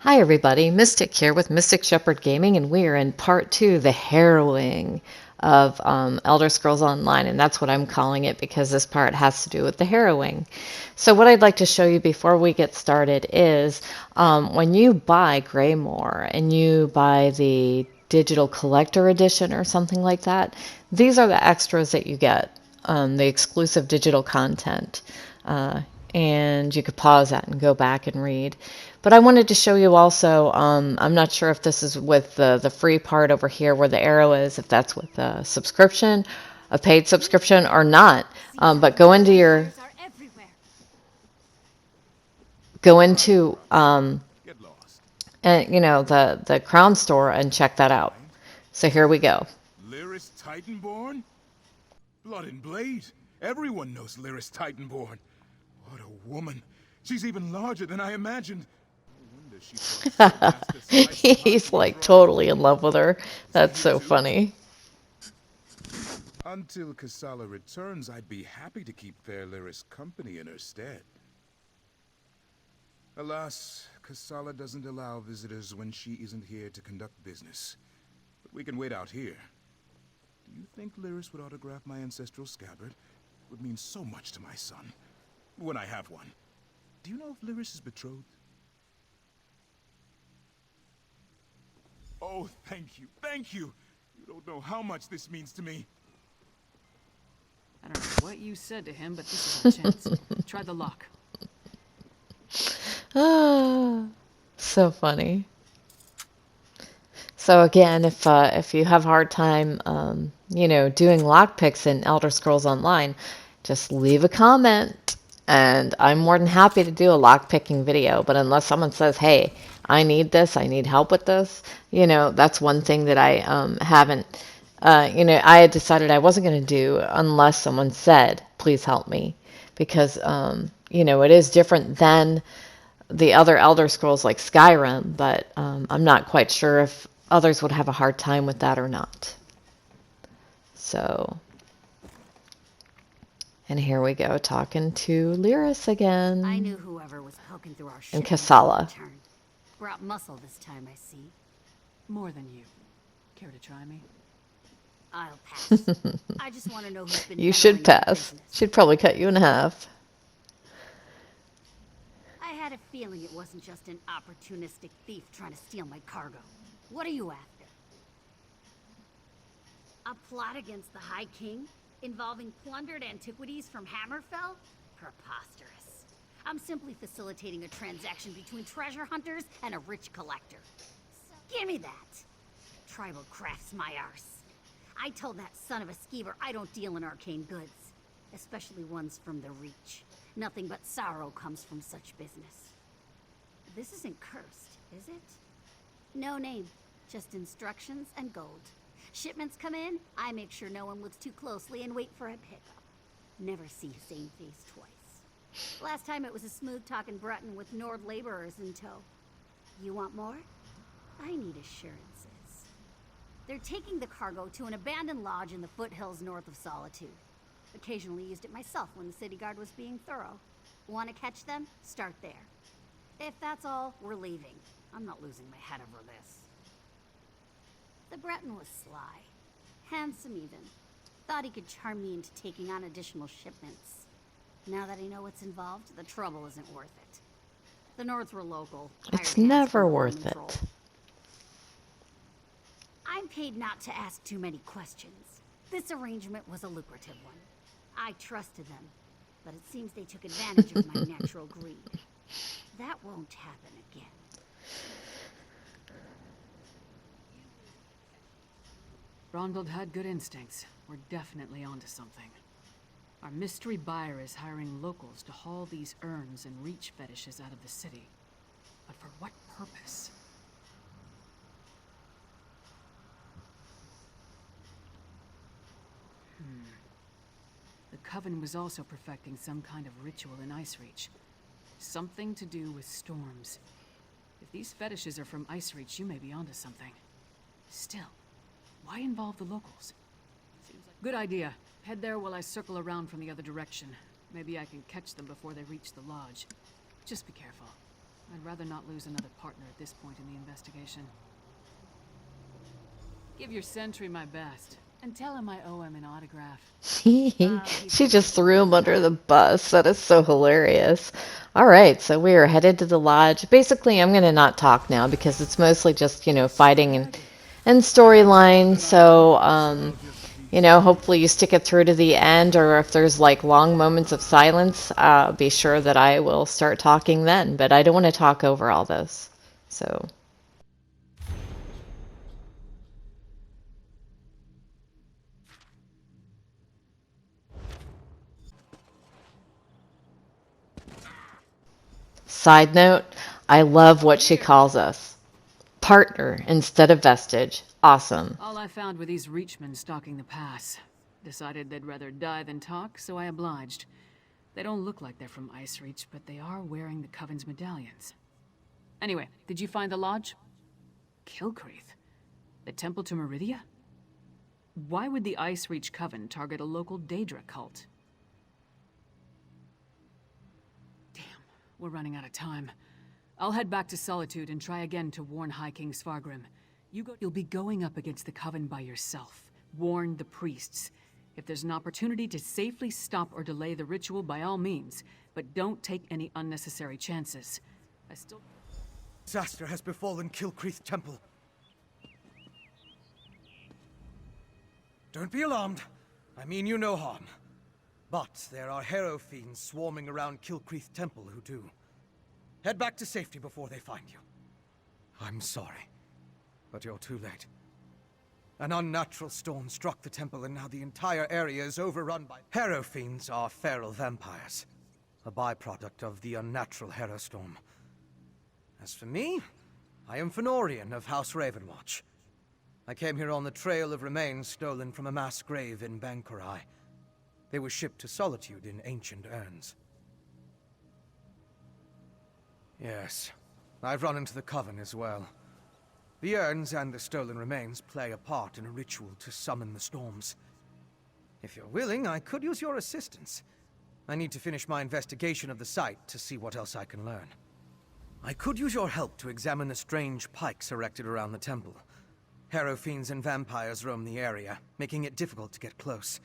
Hi everybody, Mystic here with Mystic Shepherd Gaming, and we are in part 2, the harrowing of Elder Scrolls Online, and that's what I'm calling it because this part has to do with the harrowing. So what I'd like to show you before we get started is when you buy Greymoor and you buy the digital collector edition or something like that, these are the extras that you get, the exclusive digital content. And you could pause that and go back and read. But I wanted to show you also, I'm not sure if this is with the free part over here where the arrow is, if that's with a subscription, a paid subscription or not. But go into your, the Crown Store and check that out. So here we go. Lyris Titanborn? Blood and Blade. Everyone knows Lyris Titanborn. What a woman. She's even larger than I imagined. He's like totally in love with her. That's so funny. Until Kassala returns, I'd be happy to keep fair Lyris company in her stead. Alas, Kassala doesn't allow visitors when she isn't here to conduct business. But we can wait out here. Do you think Lyris would autograph my ancestral scabbard? It would mean so much to my son. When I have one. Do you know if Lyris is betrothed? Oh, thank you, thank you! You don't know how much this means to me. I don't know what you said to him, but this is a chance. Try the lock. Ah, so funny. So again, if you have a hard time, doing lockpicks in Elder Scrolls Online, just leave a comment, and I'm more than happy to do a lockpicking video. But unless someone says, "Hey, I need this, I need help with this," that's one thing that I haven't. I had decided I wasn't going to do unless someone said, "Please help me," because it is different than the other Elder Scrolls like Skyrim, but I'm not quite sure if others would have a hard time with that or not. So, and here we go, talking to Lyris again. I knew whoever was poking through our ship and Kassala. Brought muscle this time, I see. More than you. Care to try me? I'll pass. I just want to know who's been You should pass. She'd probably cut you in half. I had a feeling it wasn't just an opportunistic thief trying to steal my cargo. What are you after? A plot against the High King? Involving plundered antiquities from Hammerfell? Preposterous. I'm simply facilitating a transaction between treasure hunters and a rich collector. So give me that. Tribal crafts my arse. I told that son of a skeever I don't deal in arcane goods. Especially ones from the Reach. Nothing but sorrow comes from such business. This isn't cursed, is it? No name. Just instructions and gold. Shipments come in, I make sure no one looks too closely and wait for a pickup. Never see the same face twice. Last time it was a smooth-talking Breton with Nord laborers in tow. You want more? I need assurances. They're taking the cargo to an abandoned lodge in the foothills north of Solitude. Occasionally used it myself when the city guard was being thorough. Want to catch them? Start there. If that's all, we're leaving. I'm not losing my head over this. The Breton was sly. Handsome even. Thought he could charm me into taking on additional shipments. Now that I know what's involved, the trouble isn't worth it. The Nords were local. It's never worth it. I'm paid not to ask too many questions. This arrangement was a lucrative one. I trusted them, but it seems they took advantage of my natural greed. That won't happen again. Ronald had good instincts. We're definitely onto something. Our mystery buyer is hiring locals to haul these urns and reach fetishes out of the city. But for what purpose? The Coven was also perfecting some kind of ritual in Icereach. Something to do with storms. If these fetishes are from Icereach, you may be onto something. Still, why involve the locals? Seems like a good idea. Head there while I circle around from the other direction. Maybe I can catch them before they reach the lodge. Just be careful. I'd rather not lose another partner at this point in the investigation. Give your sentry my best, and tell him I owe him an autograph. She just threw him under the bus. That is so hilarious. All right, so we are headed to the lodge. Basically, I'm going to not talk now because it's mostly just, fighting and storyline. So, hopefully you stick it through to the end, or if there's like long moments of silence, be sure that I will start talking then. But I don't want to talk over all this. So. Side note, I love what she calls us. Partner instead of vestige. Awesome. All I found were these Reachmen stalking the pass. Decided they'd rather die than talk, so I obliged. They don't look like they're from Ice Reach, but they are wearing the Coven's medallions. Anyway, did you find the lodge? Kilcreath? The temple to Meridia? Why would the Ice Reach Coven target a local Daedra cult? Damn, we're running out of time. I'll head back to Solitude and try again to warn High King Svargrim. You'll be going up against the Coven by yourself. Warn the priests. If there's an opportunity to safely stop or delay the ritual, by all means. But don't take any unnecessary chances. Disaster has befallen Kilcreath Temple. Don't be alarmed. I mean you no harm. But there are Harrow fiends swarming around Kilcreath Temple who do. Head back to safety before they find you. I'm sorry, but you're too late. An unnatural storm struck the temple, and now the entire area is overrun by... Harrow fiends are feral vampires, a byproduct of the unnatural Harrow storm. As for me, I am Fenorian of House Ravenwatch. I came here on the trail of remains stolen from a mass grave in Bankurai. They were shipped to Solitude in ancient urns. Yes, I've run into the Coven as well. The urns and the stolen remains play a part in a ritual to summon the storms. If you're willing, I could use your assistance. I need to finish my investigation of the site to see what else I can learn. I could use your help to examine the strange pikes erected around the temple. Harrow fiends and vampires roam the area, making it difficult to get close.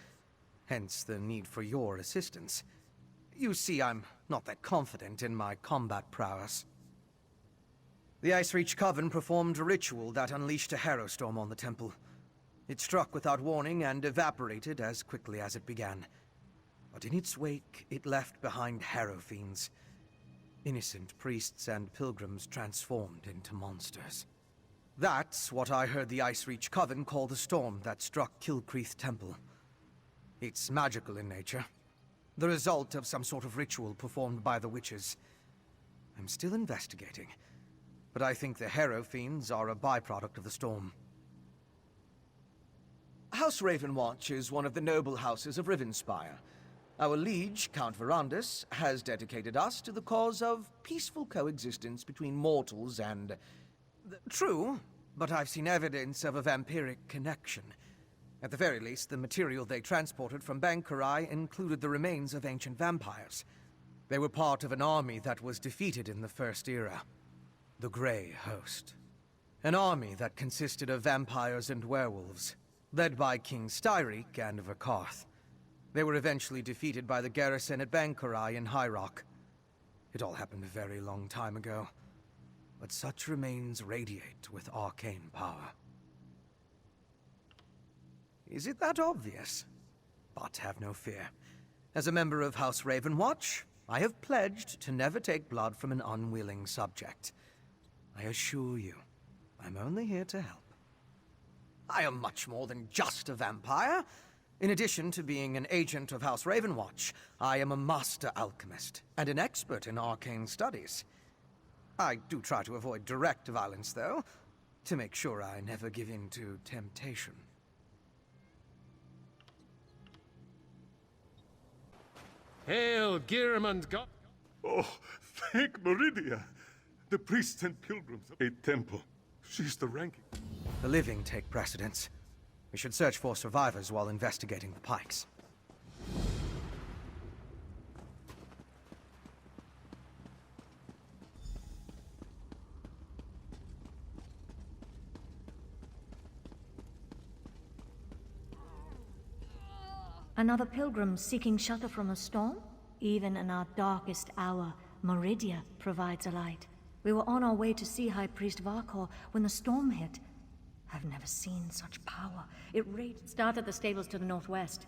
Hence the need for your assistance. You see, I'm not that confident in my combat prowess. The Ice Reach Coven performed a ritual that unleashed a Harrow storm on the temple. It struck without warning and evaporated as quickly as it began. But in its wake, it left behind Harrow fiends. Innocent priests and pilgrims transformed into monsters. That's what I heard the Ice Reach Coven call the storm that struck Kilcreath Temple. It's magical in nature. The result of some sort of ritual performed by the witches. I'm still investigating, but I think the Harrow fiends are a byproduct of the storm. House Ravenwatch is one of the noble houses of Rivenspire. Our liege, Count Verandus, has dedicated us to the cause of peaceful coexistence between mortals and... True, but I've seen evidence of a vampiric connection. At the very least, the material they transported from Bankurai included the remains of ancient vampires. They were part of an army that was defeated in the First Era. The Grey Host. An army that consisted of vampires and werewolves, led by King Styriek and Verkarth. They were eventually defeated by the garrison at Bankurai in High Rock. It all happened a very long time ago, but such remains radiate with arcane power. Is it that obvious? But have no fear. As a member of House Ravenwatch, I have pledged to never take blood from an unwilling subject. I assure you, I'm only here to help. I am much more than just a vampire. In addition to being an agent of House Ravenwatch, I am a master alchemist and an expert in arcane studies. I do try to avoid direct violence, though, to make sure I never give in to temptation. Hail, Gearmund God! Oh, thank Meridia. The priests and pilgrims of a temple. She's the ranking. The living take precedence. We should search for survivors while investigating the pikes. Another pilgrim seeking shelter from a storm? Even in our darkest hour, Meridia provides a light. We were on our way to see High Priest Varkor when the storm hit. I've never seen such power. It raged. Start at the stables to the northwest.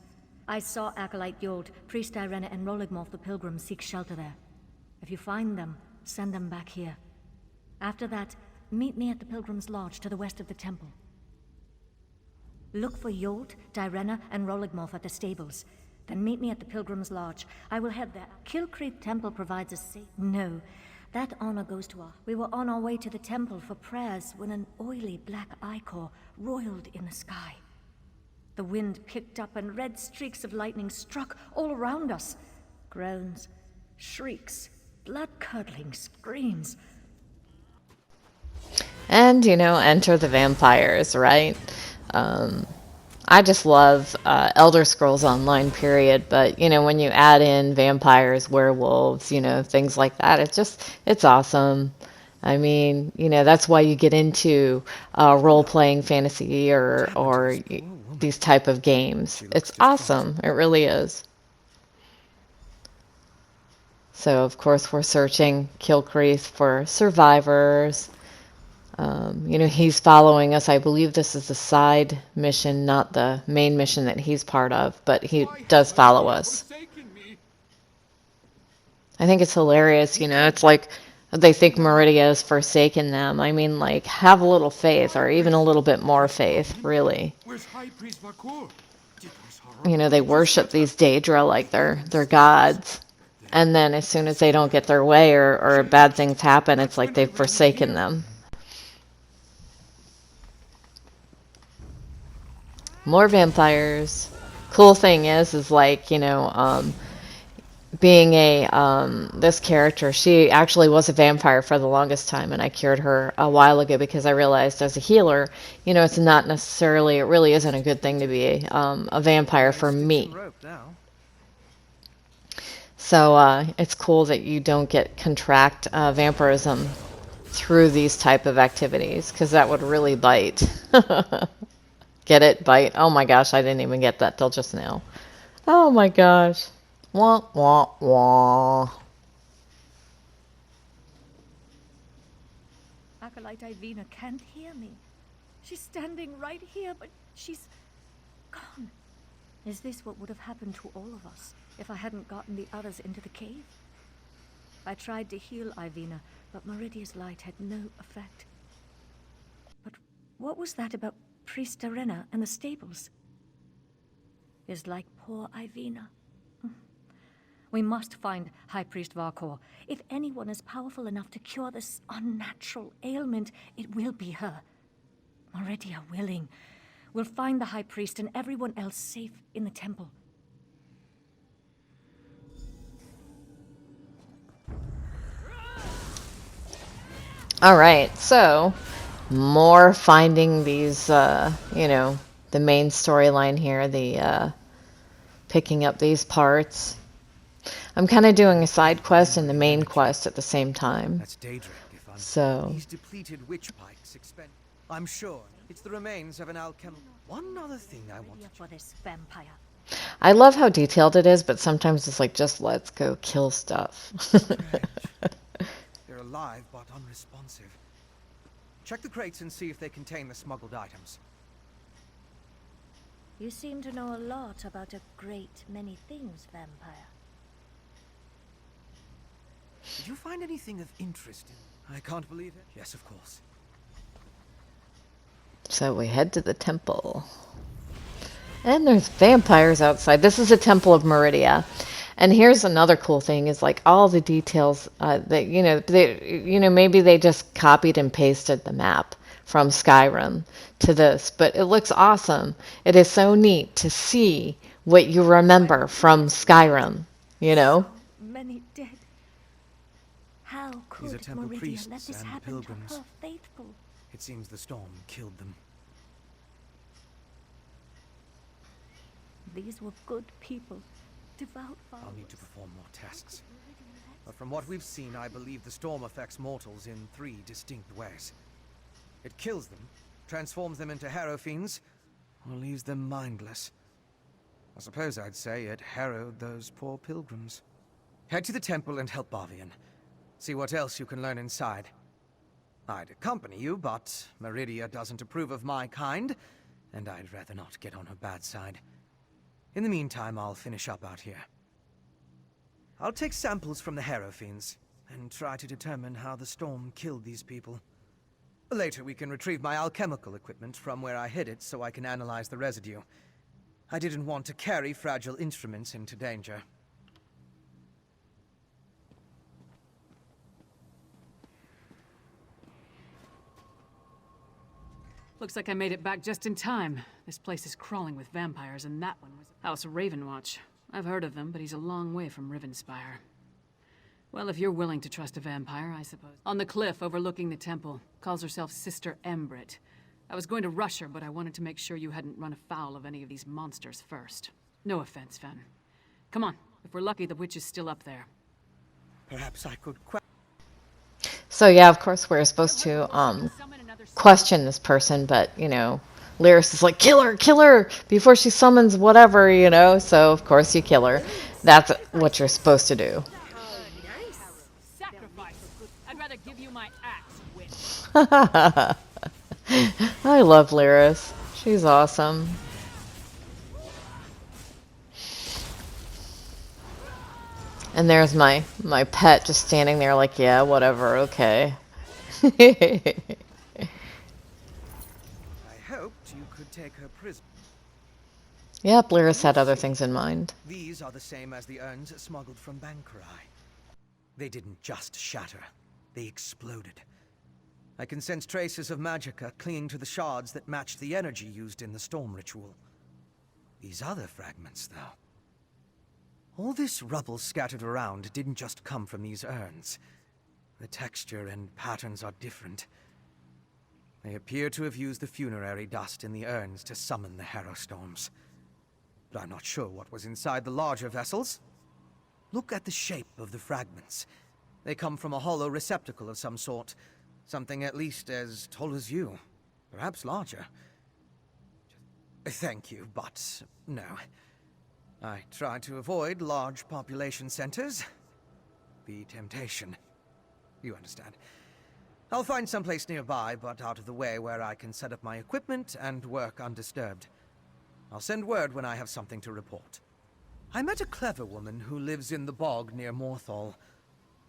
I saw Acolyte Yold, Priest Irena, and Roligmoth the pilgrims seek shelter there. If you find them, send them back here. After that, meet me at the Pilgrim's Lodge to the west of the temple. Look for Yold, Direna, and Roligmoth at the stables. Then meet me at the Pilgrim's Lodge. I will head there. Kill Creek Temple provides a safe... No, that honor goes to our... We were on our way to the temple for prayers when an oily black ichor roiled in the sky. The wind picked up and red streaks of lightning struck all around us. Groans, shrieks, blood-curdling screams. And, enter the vampires, right? I just love Elder Scrolls Online, period. But, when you add in vampires, werewolves, things like that, it's awesome. I mean, that's why you get into role-playing fantasy or these type of games. It's awesome. It really is. So, of course, we're searching Kilcreath for survivors. He's following us. I believe this is the side mission, not the main mission that he's part of, but he does follow us. I think it's hilarious, it's like they think Meridia has forsaken them. I mean, like, have a little faith, or even a little bit more faith, really. They worship these Daedra like they're gods. And then as soon as they don't get their way or bad things happen, it's like they've forsaken them. More vampires. Cool thing is like, being this character, she actually was a vampire for the longest time, and I cured her a while ago because I realized as a healer, it's not necessarily, it really isn't a good thing to be a vampire for me. So it's cool that you don't contract vampirism through these type of activities, because that would really bite. Get it? Bite? Oh my gosh, I didn't even get that till just now. Oh my gosh. Wah, wah, wah. Acolyte Ivina can't hear me. She's standing right here, but she's gone. Is this what would have happened to all of us if I hadn't gotten the others into the cave? I tried to heal Ivina, but Meridia's light had no effect. But what was that about Priest Irena and the stables? Is like poor Ivina. We must find High Priest Varkor. If anyone is powerful enough to cure this unnatural ailment, it will be her. Meridia willing. We'll find the High Priest and everyone else safe in the temple. All right, so more finding these, the main storyline here, the picking up these parts. I'm kind of doing a side quest and the main quest at the same time. That's Daedric, if I'm So these depleted witch pikes expend. I'm sure it's the remains of an alchemy. One other thing I want to for this vampire. I love how detailed it is, but sometimes it's like, just let's go kill stuff. They're alive but unresponsive. Check the crates and see if they contain the smuggled items. You seem to know a lot about a great many things, vampire. Did you find anything of interest in? I can't believe it. Yes, of course. So we head to the temple. And there's vampires outside. This is a temple of Meridia. And here's another cool thing is like all the details that, maybe they just copied and pasted the map from Skyrim to this, but it looks awesome. It is so neat to see what you remember from Skyrim, So many dead. How These are could temple Meridia priests let this and happen pilgrims. to her faithful? It seems the storm killed them. These were good people, devout followers. I'll need to perform more tests. But from what we've seen, I believe the storm affects mortals in 3 distinct ways. It kills them, transforms them into harrow fiends, or leaves them mindless. I suppose I'd say it harrowed those poor pilgrims. Head to the temple and help Barvian. See what else you can learn inside. I'd accompany you, but Meridia doesn't approve of my kind, and I'd rather not get on her bad side. In the meantime, I'll finish up out here. I'll take samples from the Harrow fiends, and try to determine how the storm killed these people. Later, we can retrieve my alchemical equipment from where I hid it so I can analyze the residue. I didn't want to carry fragile instruments into danger. Looks like I made it back just in time. This place is crawling with vampires, and that one was House Ravenwatch. I've heard of him, but he's a long way from Rivenspire. Well, if you're willing to trust a vampire, I suppose. On the cliff overlooking the temple, calls herself Sister Embrit. I was going to rush her, but I wanted to make sure you hadn't run afoul of any of these monsters first. No offense, Fen. Come on, if we're lucky, the witch is still up there. Perhaps I could So yeah, of course we're supposed to question this person, but you know, Lyris is like, kill her before she summons whatever, you know. So of course you kill her. That's what you're supposed to do. Sacrifice. I'd rather give you my axe, witch. I love Lyris. She's awesome. And there's my pet just standing there like, yeah, whatever, okay. I hoped you could take her prisoner. Yep, Lyris had other things in mind. These are the same as the urns smuggled from Bankarai. They didn't just shatter, they exploded. I can sense traces of magicka clinging to the shards that matched the energy used in the storm ritual. These other fragments, though. All this rubble scattered around didn't just come from these urns. The texture and patterns are different. They appear to have used the funerary dust in the urns to summon the Harrow storms. But I'm not sure what was inside the larger vessels. Look at the shape of the fragments. They come from a hollow receptacle of some sort. Something at least as tall as you. Perhaps larger. Thank you, but no. I try to avoid large population centers. The temptation. You understand. I'll find someplace nearby, but out of the way where I can set up my equipment and work undisturbed. I'll send word when I have something to report. I met a clever woman who lives in the bog near Morthal.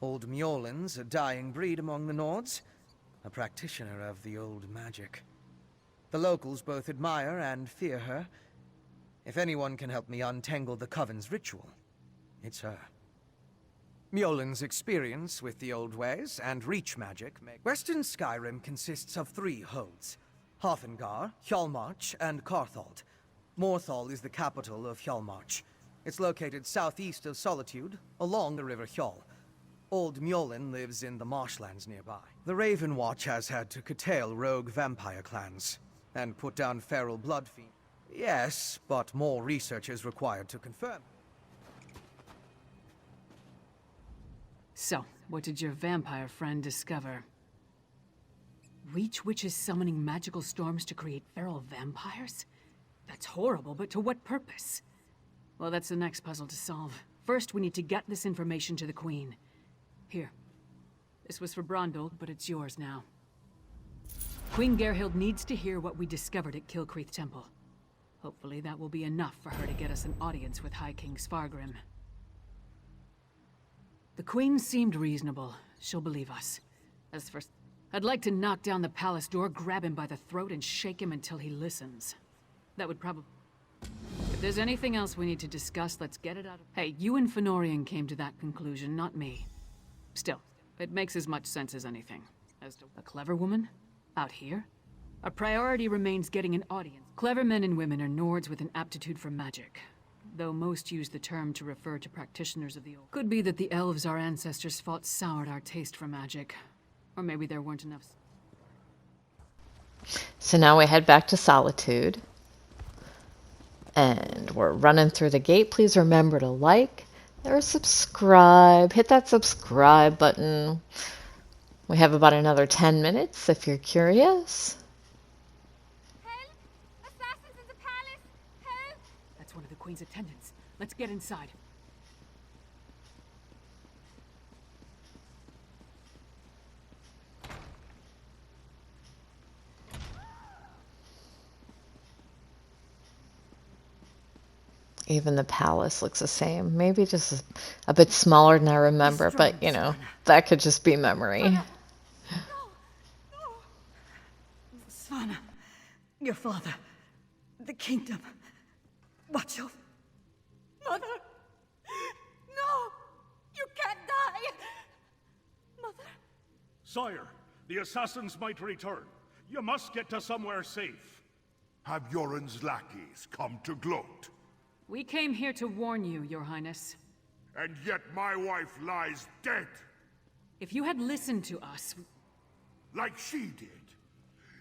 Old Mjolnir's a dying breed among the Nords. A practitioner of the old magic. The locals both admire and fear her. If anyone can help me untangle the Coven's ritual, it's her. Mjolnir's experience with the old ways and reach magic make... Western Skyrim consists of 3 holds. Hafengar, Hjalmarch, and Carthald. Morthal is the capital of Hjalmarch. It's located southeast of Solitude, along the River Hjal. Old Mjolnir lives in the marshlands nearby. The Ravenwatch has had to curtail rogue vampire clans, and put down feral blood fiends. Yes, but more research is required to confirm. So, what did your vampire friend discover? Reach witches summoning magical storms to create feral vampires? That's horrible, but to what purpose? Well, that's the next puzzle to solve. First, we need to get this information to the Queen. Here. This was for Brondol, but it's yours now. Queen Gerhild needs to hear what we discovered at Kilcreath Temple. Hopefully that will be enough for her to get us an audience with High King Svargrim. The Queen seemed reasonable. She'll believe us. As for... I'd like to knock down the palace door, grab him by the throat, and shake him until he listens. That would probably... If there's anything else we need to discuss, let's get it out of... Hey, you and Fenorian came to that conclusion, not me. Still, it makes as much sense as anything. As to a clever woman? Out here? Our priority remains getting an audience. Clever men and women are Nords with an aptitude for magic. Though most use the term to refer to practitioners of the old. Could be that the elves our ancestors fought soured our taste for magic. Or maybe there weren't enough... So now we head back to Solitude. And we're running through the gate. Please remember to like or subscribe. Hit that subscribe button. We have about another 10 minutes if you're curious. Help! Assassins in the palace! Help! That's one of the Queen's attendants. Let's get inside. Even the palace looks the same. Maybe just a bit smaller than I remember, but you know, that could just be memory. Svanna, your father, the kingdom. Watch your... Mother! No! You can't die! Mother? Sire, the assassins might return. You must get to somewhere safe. Have Yoren's lackeys come to gloat? We came here to warn you, Your Highness. And yet my wife lies dead. If you had listened to us... Like she did.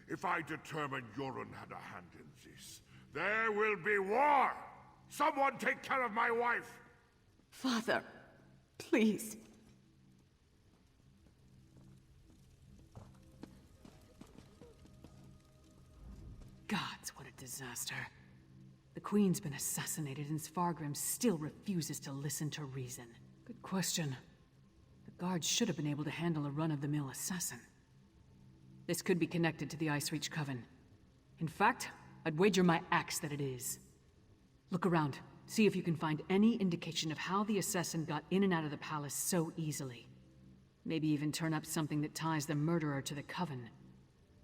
If I determine Yoren had a hand in this, there will be war! Someone take care of my wife! Father, please. Gods, what a disaster. The Queen's been assassinated and Svargrim still refuses to listen to reason. Good question. The guards should have been able to handle a run-of-the-mill assassin. This could be connected to the Icereach Coven. In fact, I'd wager my axe that it is. Look around. See if you can find any indication of how the assassin got in and out of the palace so easily. Maybe even turn up something that ties the murderer to the Coven.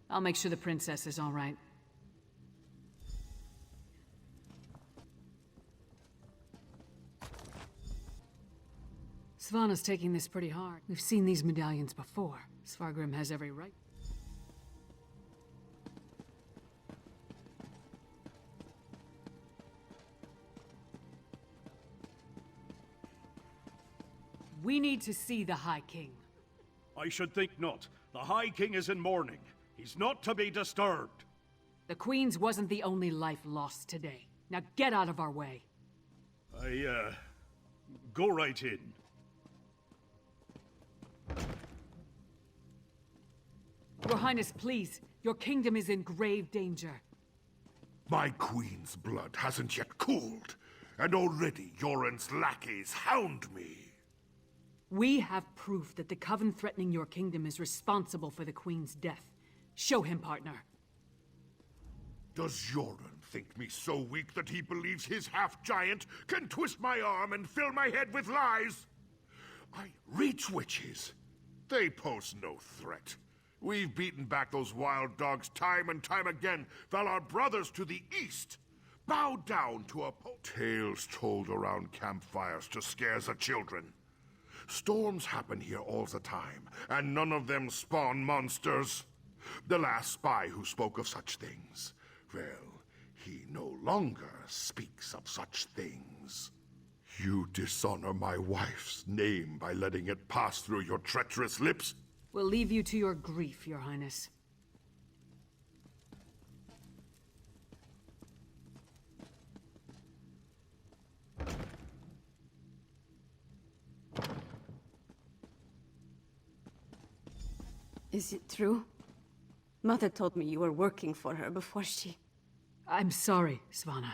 I'll make sure the princess is all right. Svanna's taking this pretty hard. We've seen these medallions before. Svargrim has every right. We need to see the High King. I should think not. The High King is in mourning. He's not to be disturbed. The Queen's wasn't the only life lost today. Now get out of our way. Go right in. Your Highness, please. Your kingdom is in grave danger. My queen's blood hasn't yet cooled, and already Yoren's lackeys hound me. We have proof that the Coven threatening your kingdom is responsible for the Queen's death. Show him, partner. Does Yoren think me so weak that he believes his half-giant can twist my arm and fill my head with lies? I reach witches. They pose no threat. We've beaten back those wild dogs time and time again, while our brothers to the east bow down to tales told around campfires to scare the children. Storms happen here all the time, and none of them spawn monsters. The last spy who spoke of such things, well, he no longer speaks of such things. You dishonor my wife's name by letting it pass through your treacherous lips. We'll leave you to your grief, Your Highness. Is it true? Mother told me you were working for her before she... I'm sorry, Svanna.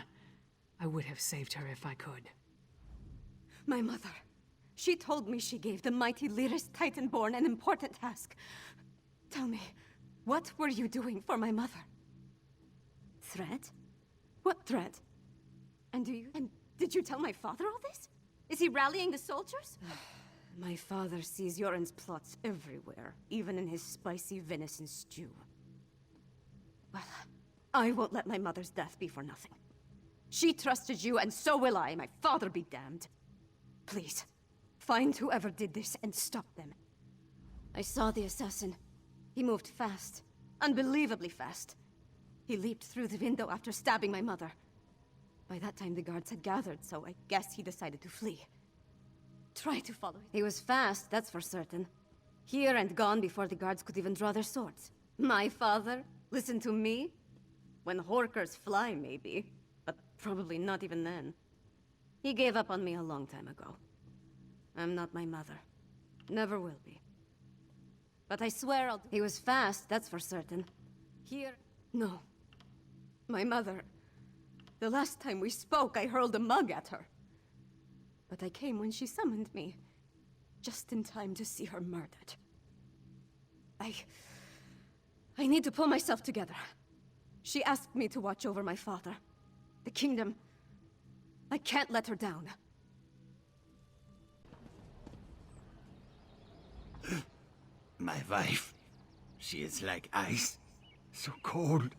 I would have saved her if I could. My mother. She told me she gave the mighty Lyris Titanborn an important task. Tell me, what were you doing for my mother? Threat? What threat? And did you tell my father all this? Is he rallying the soldiers? My father sees Yoren's plots everywhere, even in his spicy venison stew. Well, I won't let my mother's death be for nothing. She trusted you, and so will I. My father be damned. Please, find whoever did this and stop them. I saw the assassin. He moved fast. Unbelievably fast. He leaped through the window after stabbing my mother. By that time, the guards had gathered, so I guess he decided to flee. Try to follow him. He was fast, that's for certain. Here and gone before the guards could even draw their swords. My father? Listen to me? When horkers fly, maybe. But probably not even then. He gave up on me a long time ago. I'm not my mother. Never will be. But I swear I'll... He was fast, that's for certain. Here... No. My mother... The last time we spoke, I hurled a mug at her. But I came when she summoned me, just in time to see her murdered. I need to pull myself together. She asked me to watch over my father, the kingdom. I can't let her down. My wife, she is like ice. So cold.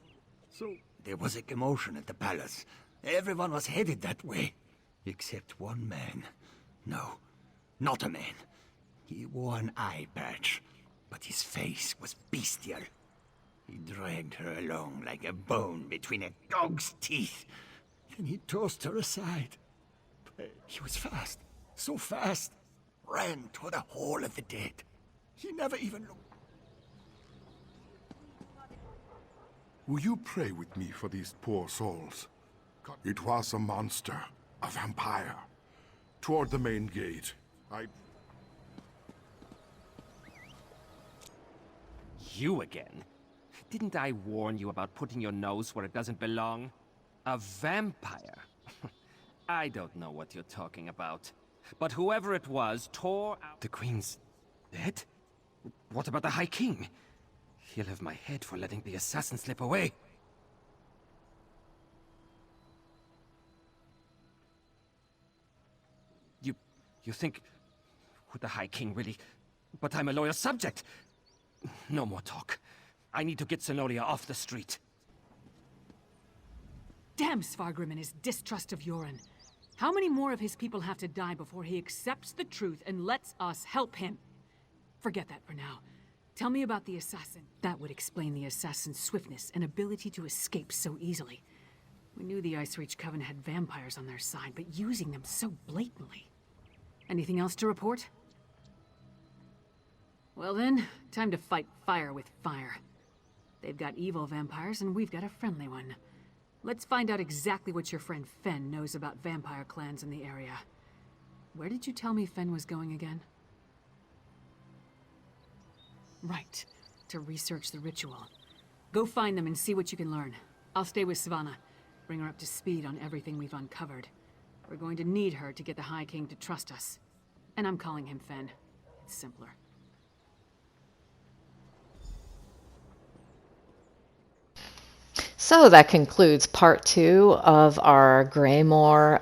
So there was a commotion at the palace. Everyone was headed that way. Except one man. No, not a man. He wore an eye patch, but his face was bestial. He dragged her along like a bone between a dog's teeth. Then he tossed her aside. He was fast, so fast. Ran toward the Hall of the Dead. He never even looked. Will you pray with me for these poor souls? It was a monster, a vampire. Toward the main gate. You again? Didn't I warn you about putting your nose where it doesn't belong? A vampire? I don't know what you're talking about. But whoever it was tore out... The Queen's dead? What about the High King? He'll have my head for letting the assassin slip away. You think... Would the High King really... But I'm a loyal subject. No more talk. I need to get Zenolia off the street. Damn Svargrim and his distrust of Yoren. How many more of his people have to die before he accepts the truth and lets us help him? Forget that for now. Tell me about the assassin. That would explain the assassin's swiftness and ability to escape so easily. We knew the Ice Reach Coven had vampires on their side, but using them so blatantly. Anything else to report? Well then, time to fight fire with fire. They've got evil vampires and we've got a friendly one. Let's find out exactly what your friend Fen knows about vampire clans in the area. Where did you tell me Fen was going again? Right, to research the ritual. Go find them and see what you can learn. I'll stay with Savannah. Bring her up to speed on everything we've uncovered. We're going to need her to get the High King to trust us. And I'm calling him Fen. It's simpler. So that concludes part 2 of our Greymoor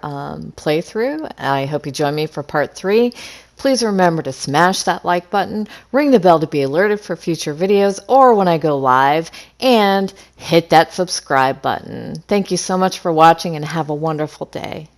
playthrough. I hope you join me for part 3. Please remember to smash that like button, ring the bell to be alerted for future videos or when I go live, and hit that subscribe button. Thank you so much for watching and have a wonderful day.